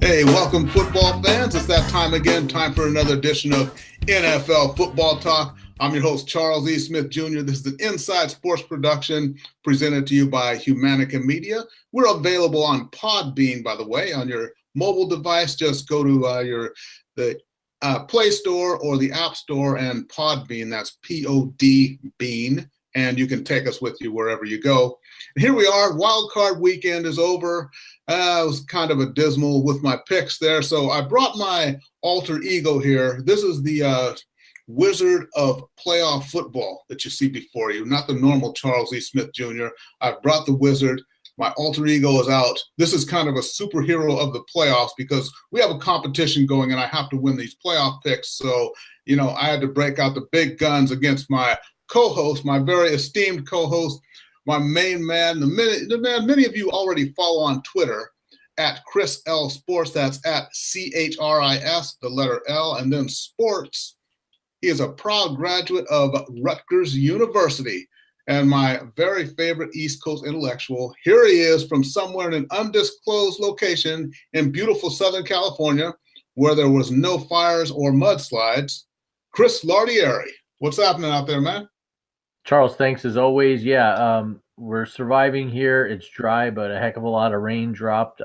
Hey, welcome football fans. It's that time again, time for another edition of NFL Football Talk. I'm your host, Charles E. Smith Jr. This is an Inside Sports production presented to you by Humanica Media. We're available on Podbean, by the way, on your mobile device. Just go to the Play Store or the App Store and Podbean. That's P-O-D Bean, and you can take us with you wherever you go. And here we are. Wild Card weekend is over. It was kind of a dismal with my picks there. So I brought my alter ego here. This is the wizard of playoff football that you see before you, not the normal Charles E. Smith Jr. I've brought the wizard. My alter ego is out. This is kind of a superhero of the playoffs because we have a competition going and I have to win these playoff picks. So, I had to break out the big guns against my co-host, my very esteemed co-host, my main man, the man many of you already follow on Twitter at Chris L Sports. That's at CHRIS, the letter L, and then Sports. He is a proud graduate of Rutgers University and my very favorite East Coast intellectual. Here he is from somewhere in an undisclosed location in beautiful Southern California where there was no fires or mudslides. Chris Lardieri. What's happening out there, man? Charles, thanks as always. Yeah, we're surviving here. It's dry, but a heck of a lot of rain dropped.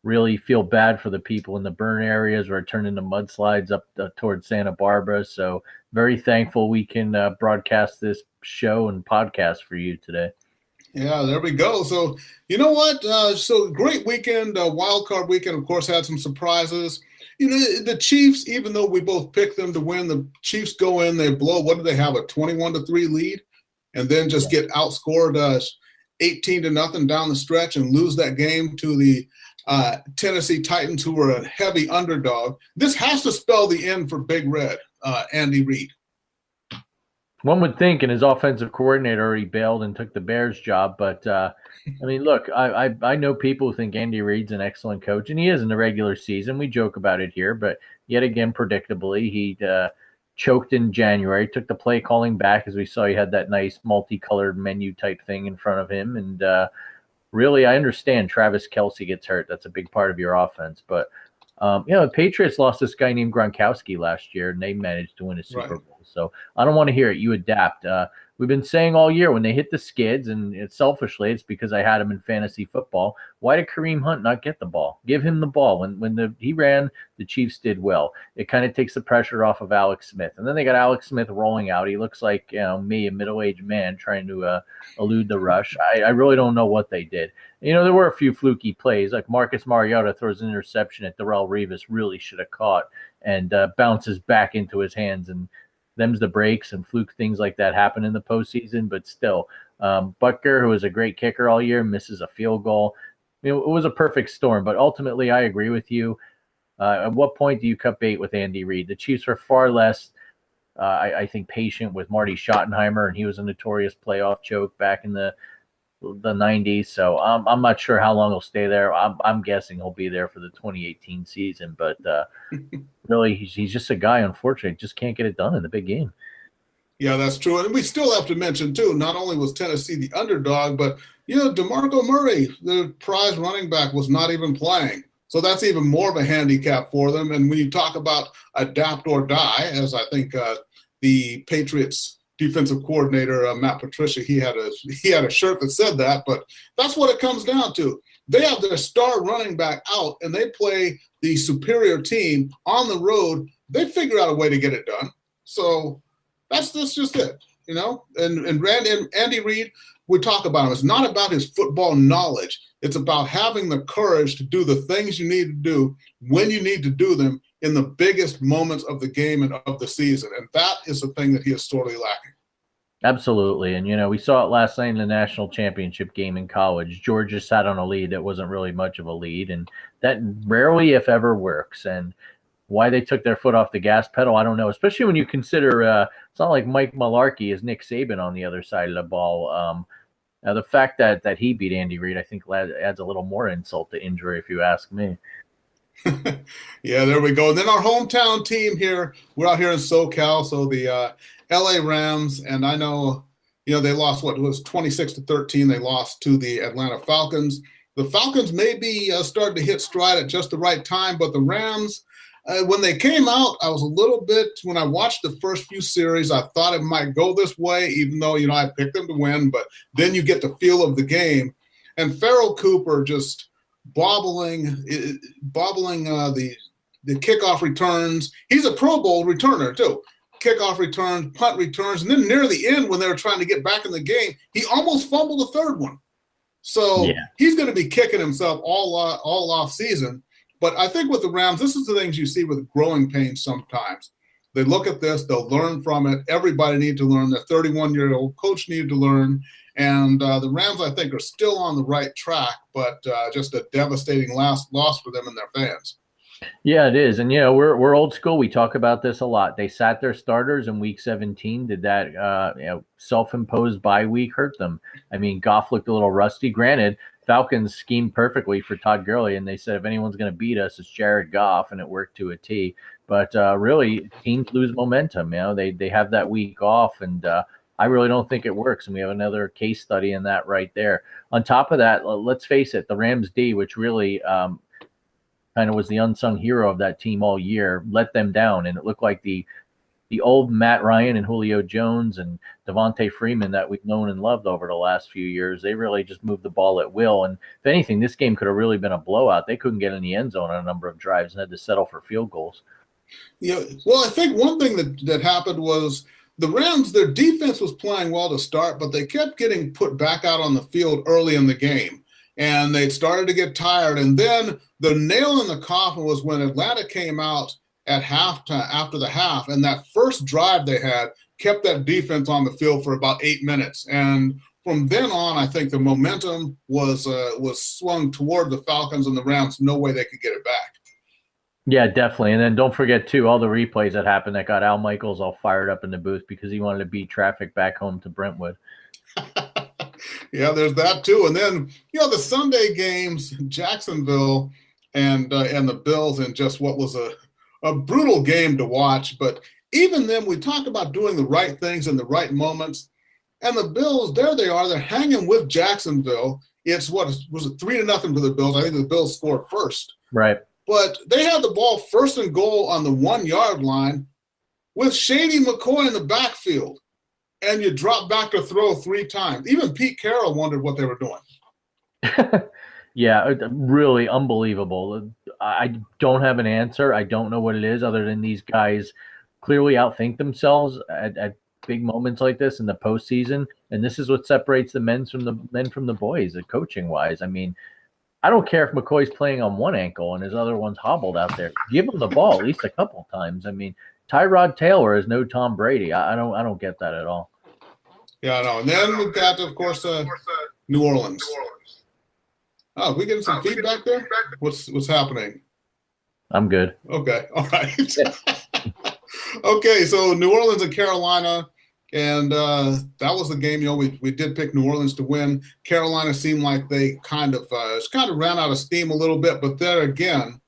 Really feel bad for the people in the burn areas where it turned into mudslides up towards Santa Barbara. So very thankful we can broadcast this show and podcast for you today. Yeah, there we go. So you know what? So great weekend, wild card weekend, of course, had some surprises. The Chiefs, even though we both picked them to win, the Chiefs go in, they blow, what do they have, a 21-3 lead? And then just get outscored 18-0 down the stretch and lose that game to the Tennessee Titans, who were a heavy underdog. This has to spell the end for Big Red, Andy Reid. One would think, and his offensive coordinator already bailed and took the Bears job. But, look, I know people who think Andy Reid's an excellent coach, and he is in the regular season. We joke about it here, but yet again, predictably, he choked in January, took the play calling back, as we saw he had that nice multicolored menu type thing in front of him. And really, I understand Travis Kelce gets hurt. That's a big part of your offense. But, the Patriots lost this guy named Gronkowski last year, and they managed to win a Super Bowl. So I don't want to hear it. You adapt. We've been saying all year when they hit the skids, and selfishly, it's because I had him in fantasy football. Why did Kareem Hunt not get the ball? Give him the ball. When he ran, the Chiefs did well. It kind of takes the pressure off of Alex Smith. And then they got Alex Smith rolling out. He looks like me, a middle-aged man, trying to elude the rush. I really don't know what they did. There were a few fluky plays, like Marcus Mariota throws an interception at Darrelle Revis, really should have caught, and bounces back into his hands. And them's the breaks, and fluke things like that happen in the postseason. But still, Butker, who was a great kicker all year, misses a field goal. It was a perfect storm. But ultimately, I agree with you. At what point do you cut bait with Andy Reid? The Chiefs were far less, I think, patient with Marty Schottenheimer, and he was a notorious playoff choke back in the 90s. So I'm not sure how long he'll stay there. I'm guessing he'll be there for the 2018 season. But really, he's just a guy, unfortunately, just can't get it done in the big game. Yeah, that's true. And we still have to mention, too, not only was Tennessee the underdog, but, DeMarco Murray, the prize running back, was not even playing. So that's even more of a handicap for them. And when you talk about adapt or die, as I think the Patriots defensive coordinator, Matt Patricia, he had a shirt that said that, but that's what it comes down to. They have their star running back out and they play the superior team on the road. They figure out a way to get it done. So that's just it, and Andy Reid, we talk about him. It's not about his football knowledge. It's about having the courage to do the things you need to do when you need to do them in the biggest moments of the game and of the season. And that is the thing that he is sorely lacking. Absolutely. And, we saw it last night in the national championship game in college. Georgia sat on a lead that wasn't really much of a lead, and that rarely, if ever, works. And why they took their foot off the gas pedal, I don't know, especially when you consider it's not like Mike Mularkey is Nick Saban on the other side of the ball. Now, the fact that he beat Andy Reid, I think, adds a little more insult to injury, if you ask me. Yeah, there we go. And then our hometown team here, we're out here in SoCal, so the LA Rams, and I know, they lost, what it was, 26-13. They lost to the Atlanta Falcons. the Falcons may be starting to hit stride at just the right time, but the Rams, when they came out, I was a little bit, when I watched the first few series, I thought it might go this way, even though, I picked them to win, but then you get the feel of the game. And Farrell Cooper just bobbling the kickoff returns. He's a Pro Bowl returner, too. Kickoff returns, punt returns, and then near the end when they were trying to get back in the game, he almost fumbled the third one. So he's going to be kicking himself all off season. But I think with the Rams, this is the things you see with growing pains sometimes. They look at this, they'll learn from it. Everybody needs to learn. The 31-year-old coach needed to learn. And the Rams, I think, are still on the right track, but just a devastating loss for them and their fans. Yeah, it is. And, we're old school. We talk about this a lot. They sat their starters in week 17. Did that self-imposed bye week hurt them? I mean, Goff looked a little rusty. Granted, Falcons schemed perfectly for Todd Gurley, and they said if anyone's going to beat us, it's Jared Goff, and it worked to a T. But really, teams lose momentum. They have that week off, and I really don't think it works. And we have another case study in that right there. On top of that, let's face it, the Rams D, which really kind of was the unsung hero of that team all year, let them down, and it looked like the old Matt Ryan and Julio Jones and Devontae Freeman that we've known and loved over the last few years. They really just moved the ball at will. And if anything, this game could have really been a blowout. They couldn't get in the end zone on a number of drives and had to settle for field goals. Yeah, well, I think one thing that happened was the Rams, their defense was playing well to start, but they kept getting put back out on the field early in the game. And they started to get tired. And then the nail in the coffin was when Atlanta came out at halftime, after the half, and that first drive they had kept that defense on the field for about 8 minutes. And from then on, I think the momentum was swung toward the Falcons, and the Rams, no way they could get it back. Yeah, definitely. And then don't forget, too, all the replays that happened that got Al Michaels all fired up in the booth because he wanted to beat traffic back home to Brentwood. Yeah, there's that, too. And then, the Sunday games, Jacksonville and the Bills, and just what was a brutal game to watch. But even then, we talk about doing the right things in the right moments. And the Bills, there they are. They're hanging with Jacksonville. It's was it 3-0 for the Bills? I think the Bills scored first. Right. But they had the ball first and goal on the 1-yard line with Shady McCoy in the backfield. And you drop back to throw 3 times. Even Pete Carroll wondered what they were doing. Yeah, really unbelievable. I don't have an answer. I don't know what it is other than these guys clearly outthink themselves at big moments like this in the postseason. And this is what separates the men from the boys, coaching wise. I mean, I don't care if McCoy's playing on one ankle and his other one's hobbled out there. Give him the ball at least a couple times. I mean, Tyrod Taylor is no Tom Brady. I don't get that at all. Yeah, I know. And then we've got, of course, New Orleans. Oh, we getting some feedback there? What's happening? I'm good. Okay. All right. Okay, so New Orleans and Carolina, and that was the game. We did pick New Orleans to win. Carolina seemed like they kind of ran out of steam a little bit, but there again,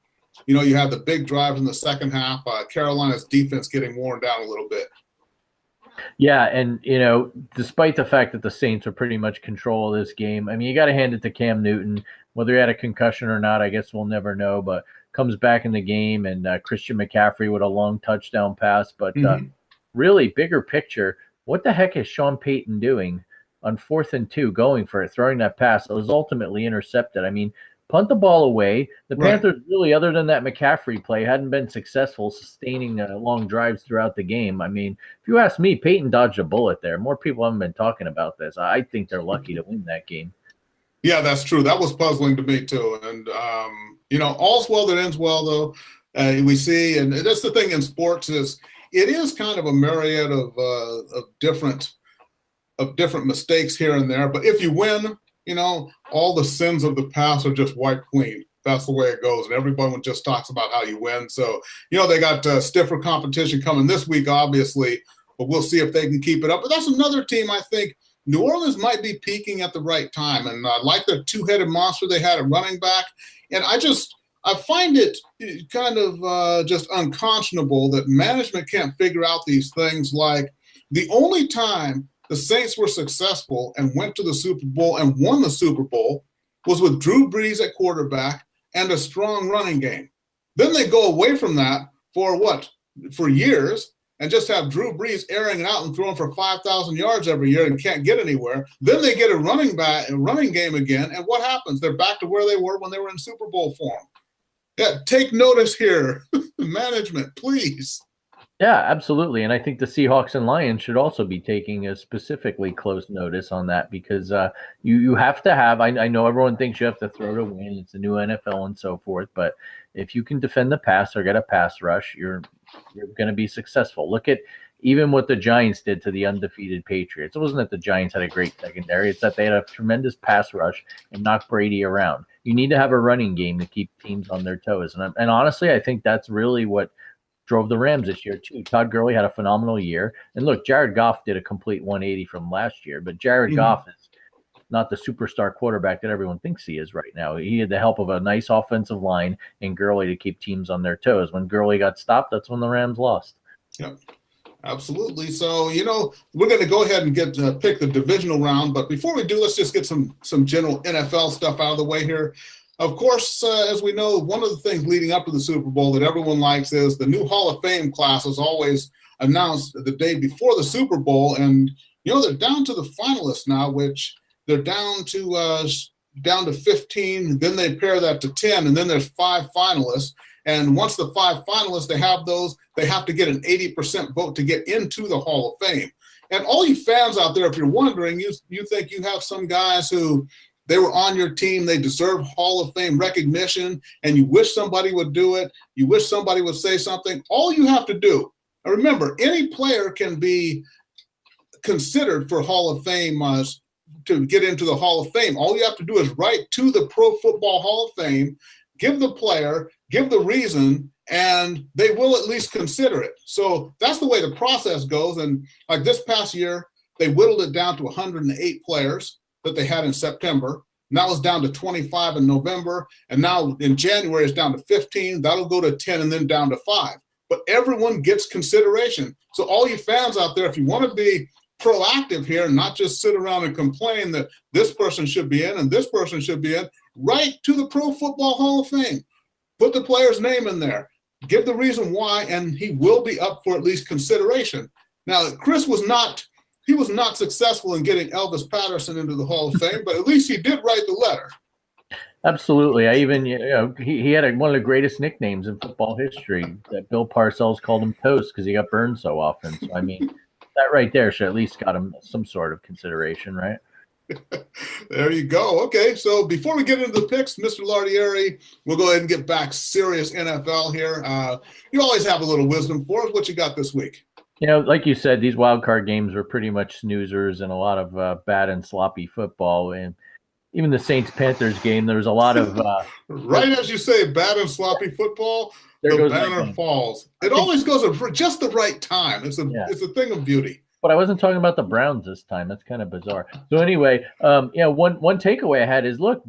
you had the big drives in the second half. Carolina's defense getting worn down a little bit. Yeah, and, despite the fact that the Saints are pretty much control of this game, I mean, you got to hand it to Cam Newton. Whether he had a concussion or not, I guess we'll never know, but comes back in the game, and Christian McCaffrey with a long touchdown pass. But really, bigger picture, what the heck is Sean Payton doing on 4th and 2, going for it, throwing that pass that was ultimately intercepted? I mean, punt the ball away. The Panthers really, other than that McCaffrey play, hadn't been successful sustaining long drives throughout the game. I mean, if you ask me, Peyton dodged a bullet there. More people haven't been talking about this. I think they're lucky to win that game. Yeah, that's true. That was puzzling to me too. And, all's well that ends well, though. We see, and that's the thing in sports is it is kind of a myriad of different mistakes here and there. But if you win, all the sins of the past are just wiped clean. That's the way it goes. And everyone just talks about how you win. So, they got stiffer competition coming this week, obviously, but we'll see if they can keep it up. But that's another team I think New Orleans might be peaking at the right time. And I like the 2-headed monster they had at running back. And I find it kind of just unconscionable that management can't figure out these things. Like the only time the Saints were successful and went to the Super Bowl and won the Super Bowl was with Drew Brees at quarterback and a strong running game. Then they go away from that for years, and just have Drew Brees airing it out and throwing for 5,000 yards every year and can't get anywhere. Then they get a running game again, and what happens? They're back to where they were when they were in Super Bowl form. Yeah, take notice here, management, please. Yeah, absolutely. And I think the Seahawks and Lions should also be taking a specifically close notice on that, because you have to have, I know everyone thinks you have to throw to win. It's a new NFL and so forth. But if you can defend the pass or get a pass rush, you're going to be successful. Look at even what the Giants did to the undefeated Patriots. It wasn't that the Giants had a great secondary. It's that they had a tremendous pass rush and knocked Brady around. You need to have a running game to keep teams on their toes. And honestly, I think that's really what drove the Rams this year too. Todd Gurley had a phenomenal year. And look, Jared Goff did a complete 180 from last year, but Jared Goff is not the superstar quarterback that everyone thinks he is right now. He had the help of a nice offensive line and Gurley to keep teams on their toes. When Gurley got stopped, that's when the Rams lost. Yep. Absolutely. So, we're going to go ahead and pick the divisional round. But before we do, let's just get some general NFL stuff out of the way here. Of course, as we know, one of the things leading up to the Super Bowl that everyone likes is the new Hall of Fame class is always announced the day before the Super Bowl. And, they're down to the finalists now, which they're down to 15. Then they pair that to 10, and then there's 5 finalists. And once the 5 finalists, they have those, they have to get an 80% vote to get into the Hall of Fame. And all you fans out there, if you're wondering, you think you have some guys who they were on your team, they deserve Hall of Fame recognition, and you wish somebody would do it, you wish somebody would say something. All you have to do, and remember, any player can be considered for Hall of Fame to get into the Hall of Fame. All you have to do is write to the Pro Football Hall of Fame, give the player, give the reason, and they will at least consider it. So that's the way the process goes. And like this past year, they whittled it down to 108 players that they had in September. Now it's down to 25 in November. And now in January, it's down to 15. That'll go to 10 and then down to 5. But everyone gets consideration. So all you fans out there, if you want to be proactive here and not just sit around and complain that this person should be in and this person should be in, write to the Pro Football Hall of Fame. Put the player's name in there. Give the reason why, and he will be up for at least consideration. Now, Chris was not successful in getting Elvis Patterson into the Hall of Fame, but at least he did write the letter. Absolutely. I even, he had one of the greatest nicknames in football history. That Bill Parcells called him Toast because he got burned so often. So, I mean, that right there should at least got him some sort of consideration, right? There you go. Okay, so before we get into the picks, Mr. Lardieri, we'll go ahead and get back serious NFL here. You always have a little wisdom for us. What you got this week? Like you said, these wild card games were pretty much snoozers and a lot of bad and sloppy football. And even the Saints-Panthers game, there was a lot of right as you say, bad and sloppy football. The banner falls. It always goes at just the right time. It's a thing of beauty. But I wasn't talking about the Browns this time. That's kind of bizarre. So anyway, one takeaway I had is, look,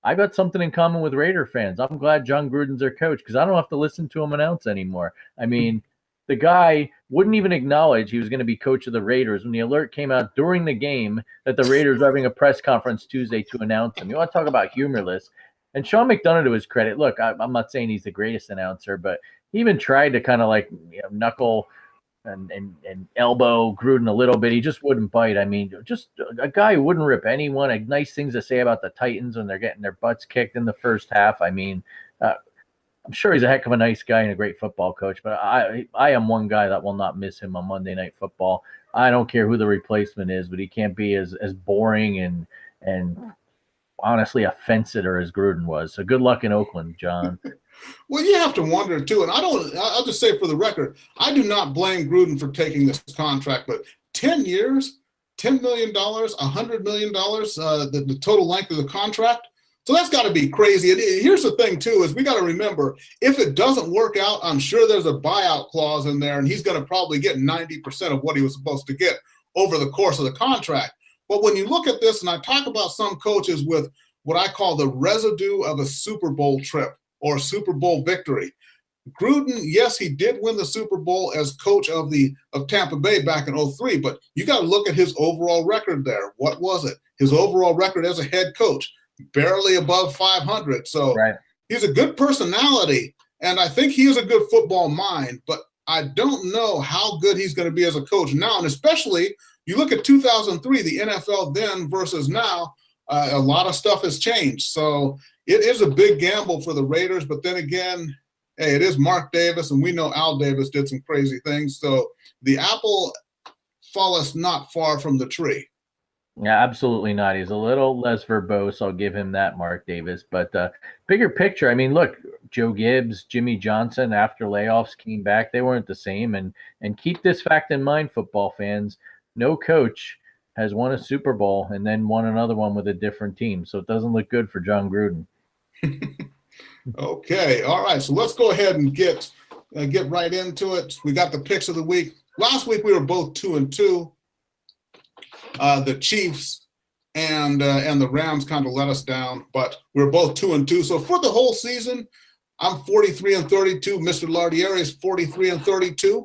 I got something in common with Raider fans. I'm glad John Gruden's their coach because I don't have to listen to him announce anymore. I mean, the guy wouldn't even acknowledge he was going to be coach of the Raiders when the alert came out during the game that the Raiders were having a press conference Tuesday to announce him. You want to talk about humorless? And Sean McDonough, to his credit, look, I'm not saying he's the greatest announcer, but he even tried to kind of like knuckle and elbow Gruden a little bit. He just wouldn't bite. I mean, just a guy who wouldn't rip anyone. Had nice things to say about the Titans when they're getting their butts kicked in the first half. I mean, I'm sure he's a heck of a nice guy and a great football coach, but I am one guy that will not miss him on Monday Night Football. I don't care who the replacement is, but he can't be as boring and honestly a fence-sitter as Gruden was. So good luck in Oakland, John. Well, you have to wonder, too, and I'll just say for the record, I do not blame Gruden for taking this contract, but 10 years, $10 million, $100 million, the total length of the contract. So that's got to be crazy. And here's the thing, too, is we got to remember, if it doesn't work out, I'm sure there's a buyout clause in there, and he's going to probably get 90% of what he was supposed to get over the course of the contract. But when you look at this, and I talk about some coaches with what I call the residue of a Super Bowl trip or Super Bowl victory. Gruden, yes, he did win the Super Bowl as coach of Tampa Bay back in 2003, but you got to look at his overall record there. What was it? His overall record as a head coach. barely above 500. So Right. he's a good personality, and I think he has a good football mind, but I don't know how good he's going to be as a coach now. And especially, you look at 2003, the NFL then versus now, a lot of stuff has changed. So it is a big gamble for the Raiders, but then again, hey, it is Mark Davis, and we know Al Davis did some crazy things. So the apple falleth not far from the tree. Yeah, absolutely not. He's a little less verbose. I'll give him that, Mark Davis. But bigger picture, I mean, look, Joe Gibbs, Jimmy Johnson, after layoffs came back, they weren't the same. And keep this fact in mind, football fans, no coach has won a Super Bowl and then won another one with a different team. So it doesn't look good for John Gruden. Okay, all right. So let's go ahead and get right into it. We got the picks of the week. Last week we were both 2-2. The Chiefs and the Rams kind of let us down, but we're both 2-2. So for the whole season, I'm 43-32. Mr. Lardieri is 43-32.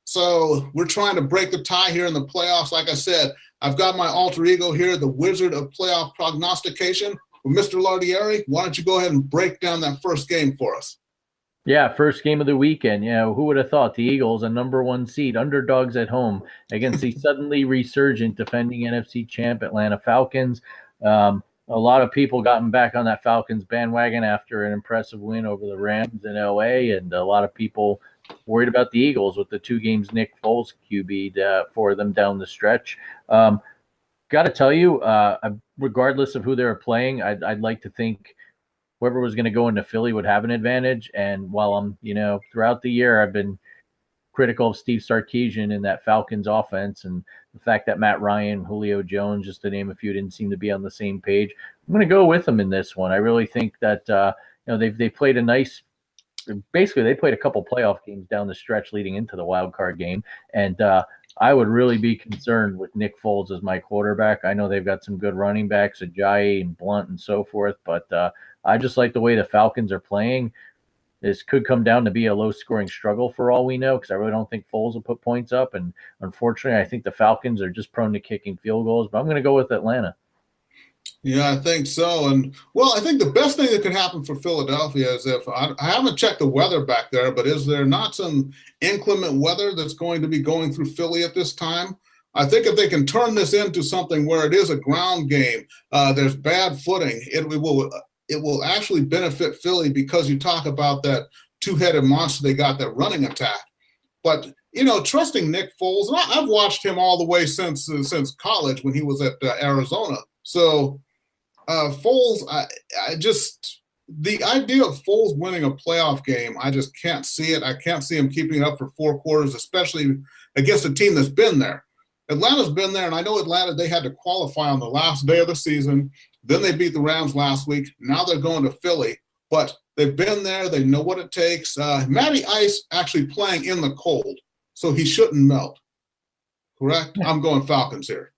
So we're trying to break the tie here in the playoffs. Like I said, I've got my alter ego here, the Wizard of Playoff Prognostication. Well, Mr. Lardieri, why don't you go ahead and break down that first game for us? Yeah, first game of the weekend. Who would have thought the Eagles, a number 1 seed, underdogs at home against the suddenly resurgent defending NFC champ Atlanta Falcons. A lot of people gotten back on that Falcons bandwagon after an impressive win over the Rams in LA, and a lot of people worried about the Eagles with the 2 games Nick Foles QB'd for them down the stretch. Got to tell you, regardless of who they were playing, I'd like to think whoever was going to go into Philly would have an advantage. And while I'm, throughout the year, I've been critical of Steve Sarkisian in that Falcons offense and the fact that Matt Ryan, Julio Jones, just to name a few, didn't seem to be on the same page. I'm going to go with them in this one. I really think that, they played they played a couple playoff games down the stretch leading into the wild card game. And I would really be concerned with Nick Foles as my quarterback. I know they've got some good running backs, Ajayi and Blunt and so forth, but I just like the way the Falcons are playing. This could come down to be a low-scoring struggle for all we know, because I really don't think Foles will put points up. And unfortunately, I think the Falcons are just prone to kicking field goals. But I'm going to go with Atlanta. Yeah, I think so. And, well, I think the best thing that could happen for Philadelphia is if I haven't checked the weather back there, but is there not some inclement weather that's going to be going through Philly at this time? I think if they can turn this into something where it is a ground game, there's bad footing, it will actually benefit Philly, because you talk about that 2-headed monster they got, that running attack. But, trusting Nick Foles, and I've watched him all the way since college when he was at Arizona. So Foles, the idea of Foles winning a playoff game, I just can't see it. I can't see him keeping it up for 4 quarters, especially against a team that's been there. Atlanta's been there, and I know Atlanta, they had to qualify on the last day of the season. Then they beat the Rams last week. Now they're going to Philly. But they've been there. They know what it takes. Matty Ice actually playing in the cold, so he shouldn't melt. Correct? I'm going Falcons here.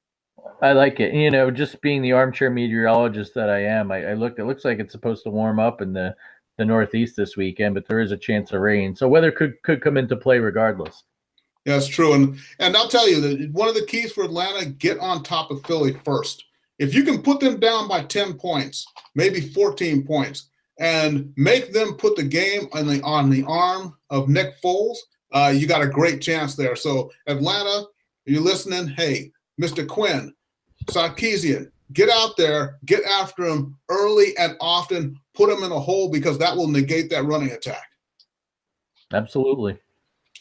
I like it. Just being the armchair meteorologist that I am, I looked. It looks like it's supposed to warm up in the Northeast this weekend, but there is a chance of rain. So weather could come into play regardless. Yeah, that's true. And I'll tell you that one of the keys for Atlanta, get on top of Philly first. If you can put them down by 10 points, maybe 14 points, and make them put the game on the arm of Nick Foles, you got a great chance there. So Atlanta, you're listening, hey, Mr. Quinn, Sarkisian, get out there, get after him early and often, put him in a hole, because that will negate that running attack. Absolutely.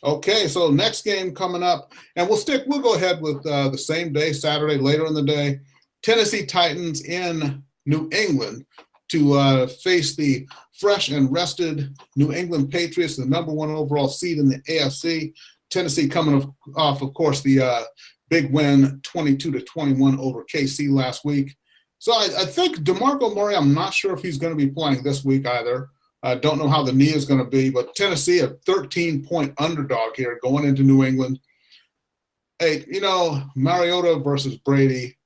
Okay, so next game coming up, and we'll go ahead with the same day, Saturday, later in the day. Tennessee Titans in New England to face the fresh and rested New England Patriots, the number 1 overall seed in the AFC. Tennessee coming off, of course, the big win, 22-21 over KC last week. So I think DeMarco Murray, I'm not sure if he's going to be playing this week either. I don't know how the knee is going to be, but Tennessee, a 13-point underdog here going into New England. Hey, Mariota versus Brady,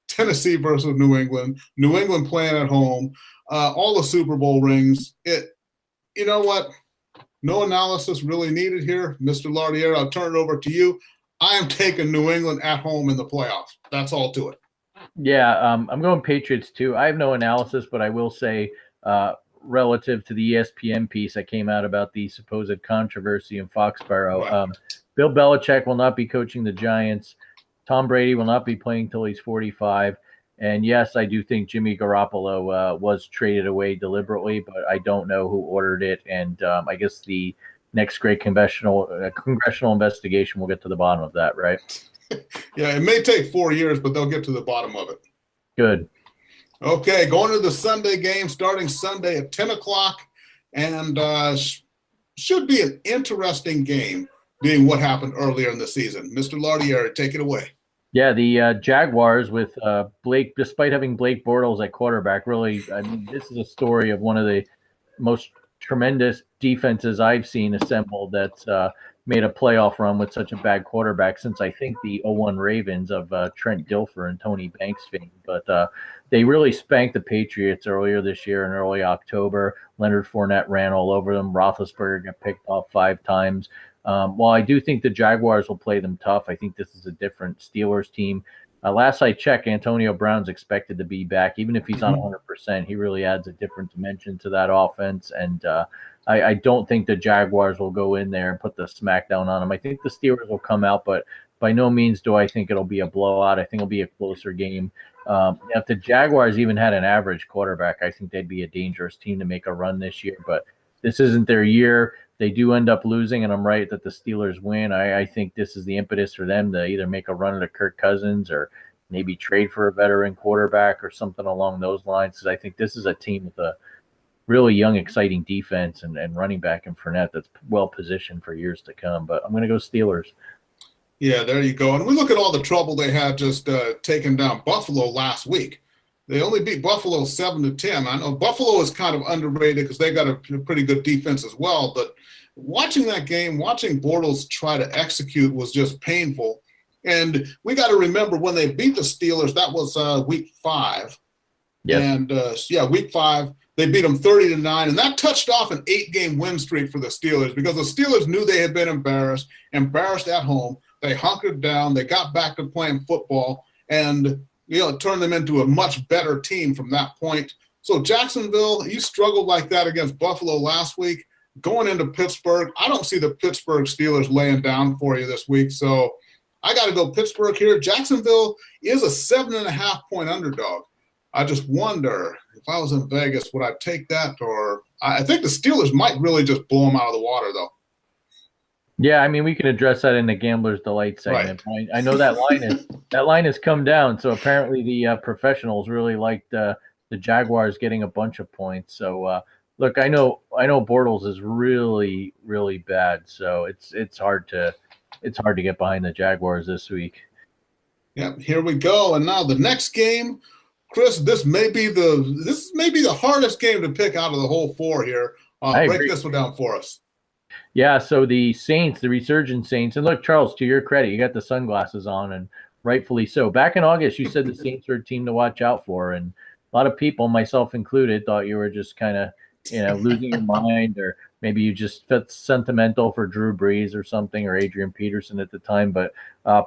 Tennessee versus New England playing at home, all the Super Bowl rings. You know what? No analysis really needed here. Mr. Lardieri, I'll turn it over to you. I am taking New England at home in the playoffs. That's all to it. Yeah, I'm going Patriots too. I have no analysis, but I will say, relative to the ESPN piece that came out about the supposed controversy in Foxborough, Right. Bill Belichick will not be coaching the Giants. Tom Brady will not be playing till he's 45. And yes, I do think Jimmy Garoppolo was traded away deliberately, but I don't know who ordered it. And I guess the next great congressional investigation will get to the bottom of that, right? Yeah, it may take 4 years, but they'll get to the bottom of it. Good. Okay, going to the Sunday game, starting Sunday at 10 o'clock, and should be an interesting game, being what happened earlier in the season. Mr. Lardieri, take it away. Yeah, the Jaguars with Blake, despite having Blake Bortles at quarterback, really, I mean, this is a story of one of the most tremendous defenses I've seen assembled that's made a playoff run with such a bad quarterback since I think the '01 Ravens of Trent Dilfer and Tony Banks fame. But they really spanked the Patriots earlier this year in early October. Leonard Fournette ran all over them. Roethlisberger got picked off 5 times. While I do think the Jaguars will play them tough, I think this is a different Steelers team. Last I checked, Antonio Brown's expected to be back. Even if he's on 100%, he really adds a different dimension to that offense. And I don't think the Jaguars will go in there and put the smackdown on them. I think the Steelers will come out, but by no means do I think it'll be a blowout. I think it'll be a closer game. If the Jaguars even had an average quarterback, I think they'd be a dangerous team to make a run this year. But this isn't their year. They do end up losing, and I'm right that the Steelers win. I think this is the impetus for them to either make a run at Kirk Cousins or maybe trade for a veteran quarterback or something along those lines. Because I think this is a team with a really young, exciting defense and running back in Fournette that's well positioned for years to come. But I'm going to go Steelers. Yeah, there you go. And we look at all the trouble they had just taking down Buffalo last week. They only beat Buffalo 7-10. I know Buffalo is kind of underrated because they got a pretty good defense as well. But watching that game, watching Bortles try to execute was just painful. And we got to remember when they beat the Steelers, that was week 5. Yes. And week 5, they beat them 30-9. And that touched off an 8-game win streak for the Steelers because the Steelers knew they had been embarrassed at home. They hunkered down. They got back to playing football. And it turned them into a much better team from that point. So Jacksonville, you struggled like that against Buffalo last week. Going into Pittsburgh, I don't see the Pittsburgh Steelers laying down for you this week. So I got to go Pittsburgh here. Jacksonville is a 7.5-point underdog. I just wonder if I was in Vegas, would I take that? Or I think the Steelers might really just blow them out of the water, though. Yeah, I mean, we can address that in the Gambler's Delight segment. Right. I know that line has come down. So apparently the professionals really liked the Jaguars getting a bunch of points. So look, I know Bortles is really, really bad. So it's hard to get behind the Jaguars this week. Yeah, here we go. And now the next game, Chris, this may be the hardest game to pick out of the whole 4 here. Break this one down for us. Yeah, so the Saints, the resurgent Saints, and look, Charles, to your credit, you got the sunglasses on, and rightfully so. Back in August, you said the Saints were a team to watch out for, and a lot of people, myself included, thought you were just kind of, losing your mind, or maybe you just felt sentimental for Drew Brees or something, or Adrian Peterson at the time. But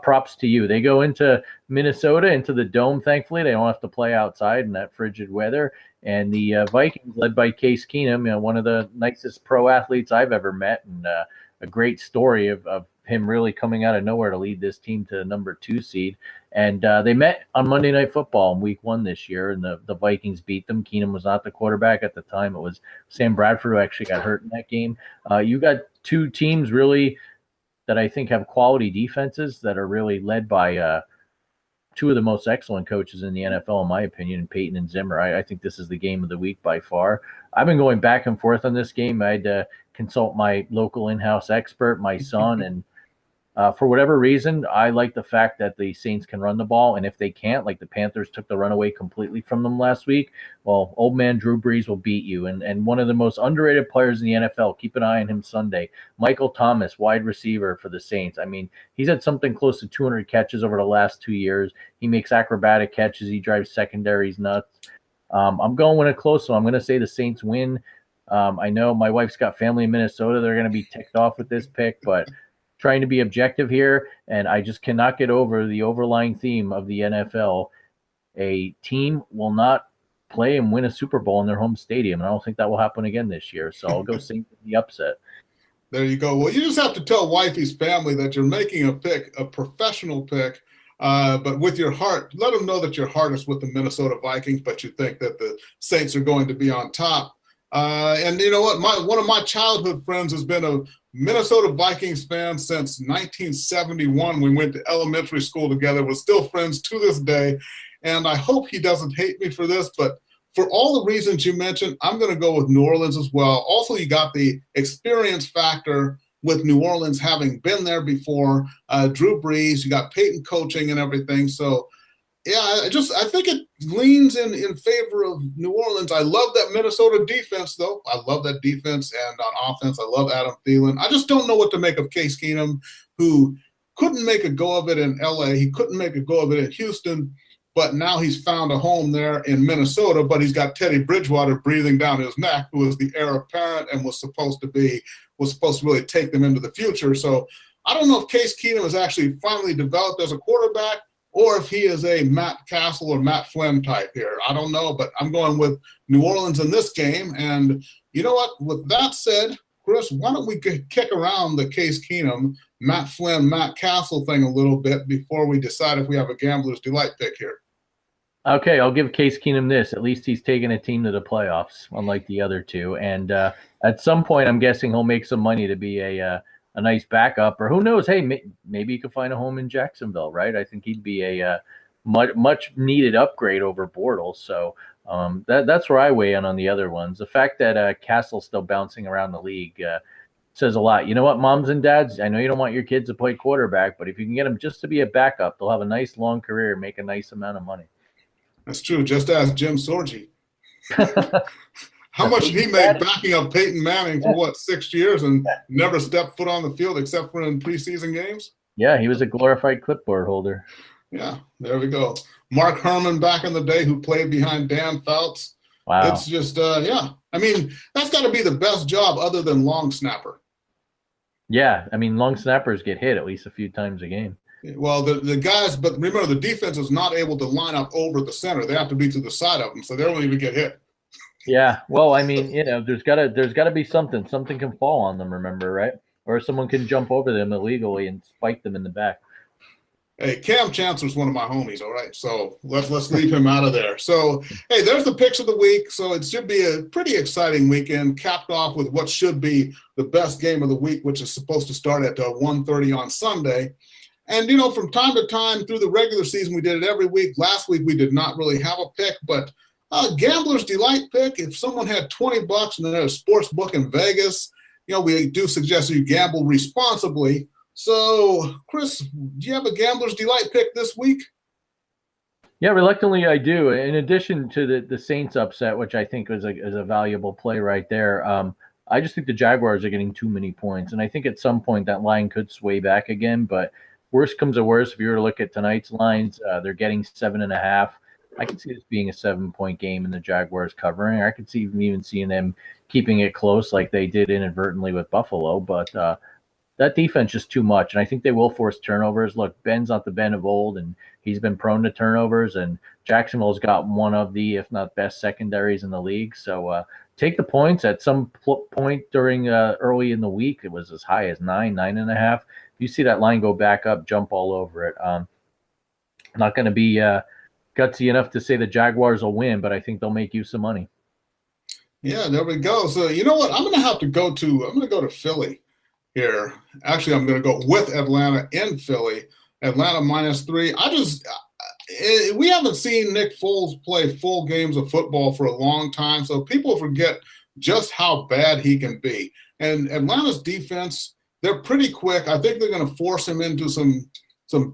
props to you. They go into Minnesota, into the Dome, thankfully. They don't have to play outside in that frigid weather. And the Vikings, led by Case Keenum, one of the nicest pro athletes I've ever met, and a great story of him really coming out of nowhere to lead this team to the number 2 seed. And they met on Monday Night Football in week 1 this year, and the Vikings beat them. Keenum was not the quarterback at the time. It was Sam Bradford who actually got hurt in that game. You got 2 teams really that I think have quality defenses that are really led by 2 of the most excellent coaches in the NFL, in my opinion, Peyton and Zimmer. I think this is the game of the week by far. I've been going back and forth on this game. I had to consult my local in-house expert, my son, and for whatever reason, I like the fact that the Saints can run the ball, and if they can't, like the Panthers took the run away completely from them last week, well, old man Drew Brees will beat you. And one of the most underrated players in the NFL, keep an eye on him Sunday, Michael Thomas, wide receiver for the Saints. I mean, he's had something close to 200 catches over the last 2 years. He makes acrobatic catches. He drives secondaries nuts. I'm going with it close, so I'm going to say the Saints win. I know my wife's got family in Minnesota. They're going to be ticked off with this pick, but trying to be objective here, and I just cannot get over the overlying theme of the NFL a team will not play and win a Super Bowl in their home stadium, and I don't think that will happen again this year. So I'll go Saints in the upset. There you go. Well, you just have to tell Wifey's family that you're making a pick, a professional pick, but with your heart. Let them know that your heart is with the Minnesota Vikings, but you think that the Saints are going to be on top. And you know what? One of my childhood friends has been a Minnesota Vikings fan since 1971. We went to elementary school together. We're still friends to this day. And I hope he doesn't hate me for this, but for all the reasons you mentioned, I'm going to go with New Orleans as well. Also, you got the experience factor with New Orleans having been there before. Drew Brees, you got Peyton coaching and everything. So, yeah, I think it leans in favor of New Orleans. I love that Minnesota defense, though. I love that defense. And on offense, I love Adam Thielen. I just don't know what to make of Case Keenum, who couldn't make a go of it in L.A. He couldn't make a go of it in Houston. But now he's found a home there in Minnesota, but he's got Teddy Bridgewater breathing down his neck, who is the heir apparent and was supposed to really take them into the future. So I don't know if Case Keenum is actually finally developed as a quarterback or if he is a Matt Castle or Matt Flynn type here. I don't know, but I'm going with New Orleans in this game. And you know what? With that said, Chris, why don't we kick around the Case Keenum, Matt Flynn, Matt Castle thing a little bit before we decide if we have a gambler's delight pick here. Okay, I'll give Case Keenum this. At least he's taken a team to the playoffs, unlike the other two. And at some point, I'm guessing he'll make some money to be a nice backup. Or who knows? Hey, maybe he could find a home in Jacksonville, right? I think he'd be a much needed upgrade over Bortles. So that's where I weigh in on the other ones. The fact that Castle's still bouncing around the league says a lot. You know what, moms and dads? I know you don't want your kids to play quarterback, but if you can get them just to be a backup, they'll have a nice long career and make a nice amount of money. That's true. Just ask Jim Sorgi. How much did he make backing up Peyton Manning for, 6 years and never stepped foot on the field except for in preseason games? Yeah, he was a glorified clipboard holder. Yeah, there we go. Mark Herman back in the day who played behind Dan Fouts. Wow. It's just, yeah. I mean, that's got to be the best job other than long snapper. Yeah, I mean, long snappers get hit at least a few times a game. Well, the guys, but remember, the defense is not able to line up over the center. They have to be to the side of them, so they don't even get hit. Yeah, well, I mean, there's gotta be something. Something can fall on them, remember, right? Or someone can jump over them illegally and spike them in the back. Hey, Cam Chancellor's one of my homies, all right? So let's leave him out of there. So, hey, there's the picks of the week. So it should be a pretty exciting weekend, capped off with what should be the best game of the week, which is supposed to start at 1:30 on Sunday. And, from time to time through the regular season, we did it every week. Last week, we did not really have a pick, but Gambler's Delight pick, if someone had $20 and they're a sports book in Vegas, we do suggest that you gamble responsibly. So, Chris, do you have a Gambler's Delight pick this week? Yeah, reluctantly I do. In addition to the Saints upset, which I think is a valuable play right there, I just think the Jaguars are getting too many points. And I think at some point that line could sway back again, but worst comes to worst, if you were to look at tonight's lines, they're getting 7.5. I could see this being a 7-point game and the Jaguars covering. I could see even seeing them keeping it close like they did inadvertently with Buffalo. But that defense is too much, and I think they will force turnovers. Look, Ben's not the Ben of old, and he's been prone to turnovers, and Jacksonville's got one of the, if not best, secondaries in the league. So take the points. At some point during early in the week, it was as high as 9.5. You see that line go back up, jump all over it. I'm not going to be gutsy enough to say the Jaguars will win, but I think they'll make you some money. Yeah, there we go. So you know what? I'm going to go to Philly here. Actually, I'm going to go with Atlanta in Philly. Atlanta -3. We haven't seen Nick Foles play full games of football for a long time, so people forget just how bad he can be. And Atlanta's defense, they're pretty quick. I think they're going to force him into some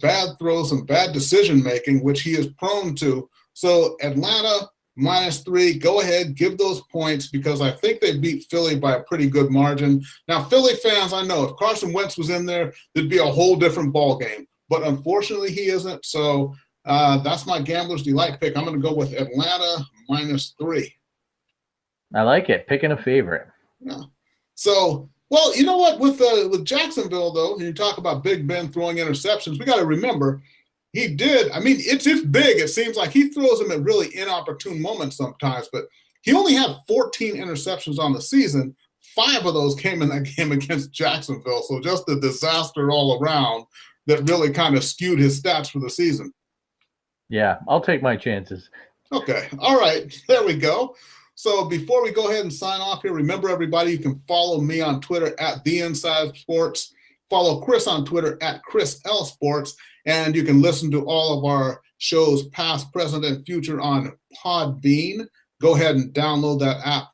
bad throws, some bad decision-making, which he is prone to. So Atlanta -3, go ahead, give those points because I think they beat Philly by a pretty good margin. Now, Philly fans, I know if Carson Wentz was in there, there'd be a whole different ball game. But unfortunately, he isn't. So that's my Gambler's Delight pick. I'm going to go with Atlanta -3. I like it. Picking a favorite. Yeah. So, well, you know what? With Jacksonville, though, you talk about Big Ben throwing interceptions, we got to remember He did. I mean, it's big. It seems like he throws them at really inopportune moments sometimes, but he only had 14 interceptions on the season. 5 of those came in that game against Jacksonville. So just a disaster all around that really kind of skewed his stats for the season. Yeah, I'll take my chances. Okay. All right. There we go. So before we go ahead and sign off here, remember, everybody, you can follow me on Twitter at The Inside Sports. Follow Chris on Twitter at Chris L Sports. And you can listen to all of our shows, past, present, and future, on Podbean. Go ahead and download that app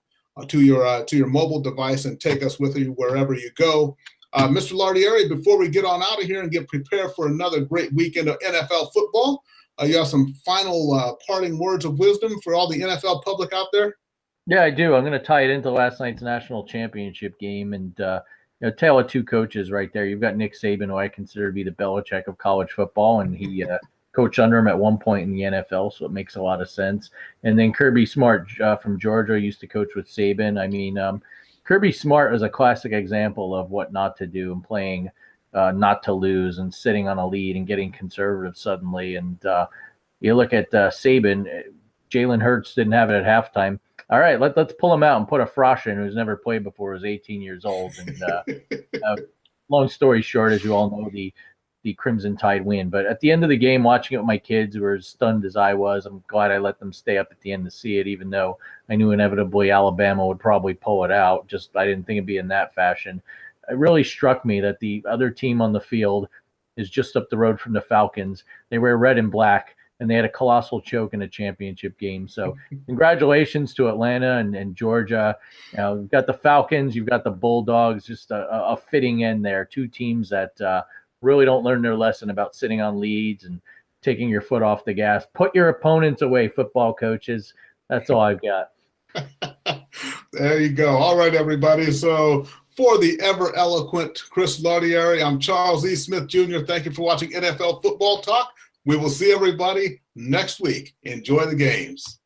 to your mobile device and take us with you wherever you go. Mr. Lardieri, before we get on out of here and get prepared for another great weekend of NFL football, you have some final parting words of wisdom for all the NFL public out there? Yeah, I do. I'm going to tie it into last night's national championship game, and tale of two coaches right there. You've got Nick Saban, who I consider to be the Belichick of college football, and he coached under him at one point in the NFL, so it makes a lot of sense. And then Kirby Smart from Georgia used to coach with Saban. I mean, Kirby Smart is a classic example of what not to do and playing not to lose and sitting on a lead and getting conservative suddenly. And you look at Saban, Jalen Hurts didn't have it at halftime. All right, let's pull him out and put a Frosh in who's never played before, who's 18 years old. And long story short, as you all know, the Crimson Tide win. But at the end of the game, watching it with my kids who were as stunned as I was, I'm glad I let them stay up at the end to see it, even though I knew inevitably Alabama would probably pull it out. Just I didn't think it'd be in that fashion. It really struck me that the other team on the field is just up the road from the Falcons. They wear red and black, and they had a colossal choke in a championship game. So congratulations to Atlanta and Georgia. You've got the Falcons, you've got the Bulldogs, just a fitting end there. Two teams that really don't learn their lesson about sitting on leads and taking your foot off the gas. Put your opponents away, football coaches. That's all I've got. There you go. All right, everybody. So for the ever eloquent Chris Lardieri, I'm Charles E. Smith Jr. Thank you for watching NFL Football Talk. We will see everybody next week. Enjoy the games.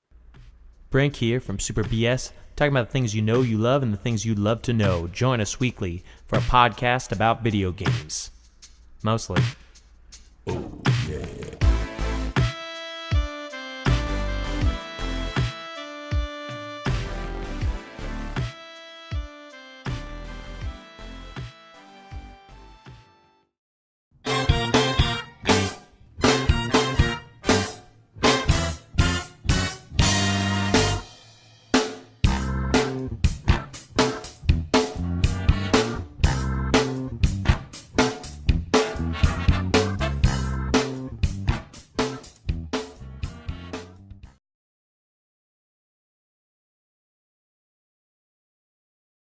Brink here from Super BS, talking about the things you know you love and the things you'd love to know. Join us weekly for a podcast about video games. Mostly.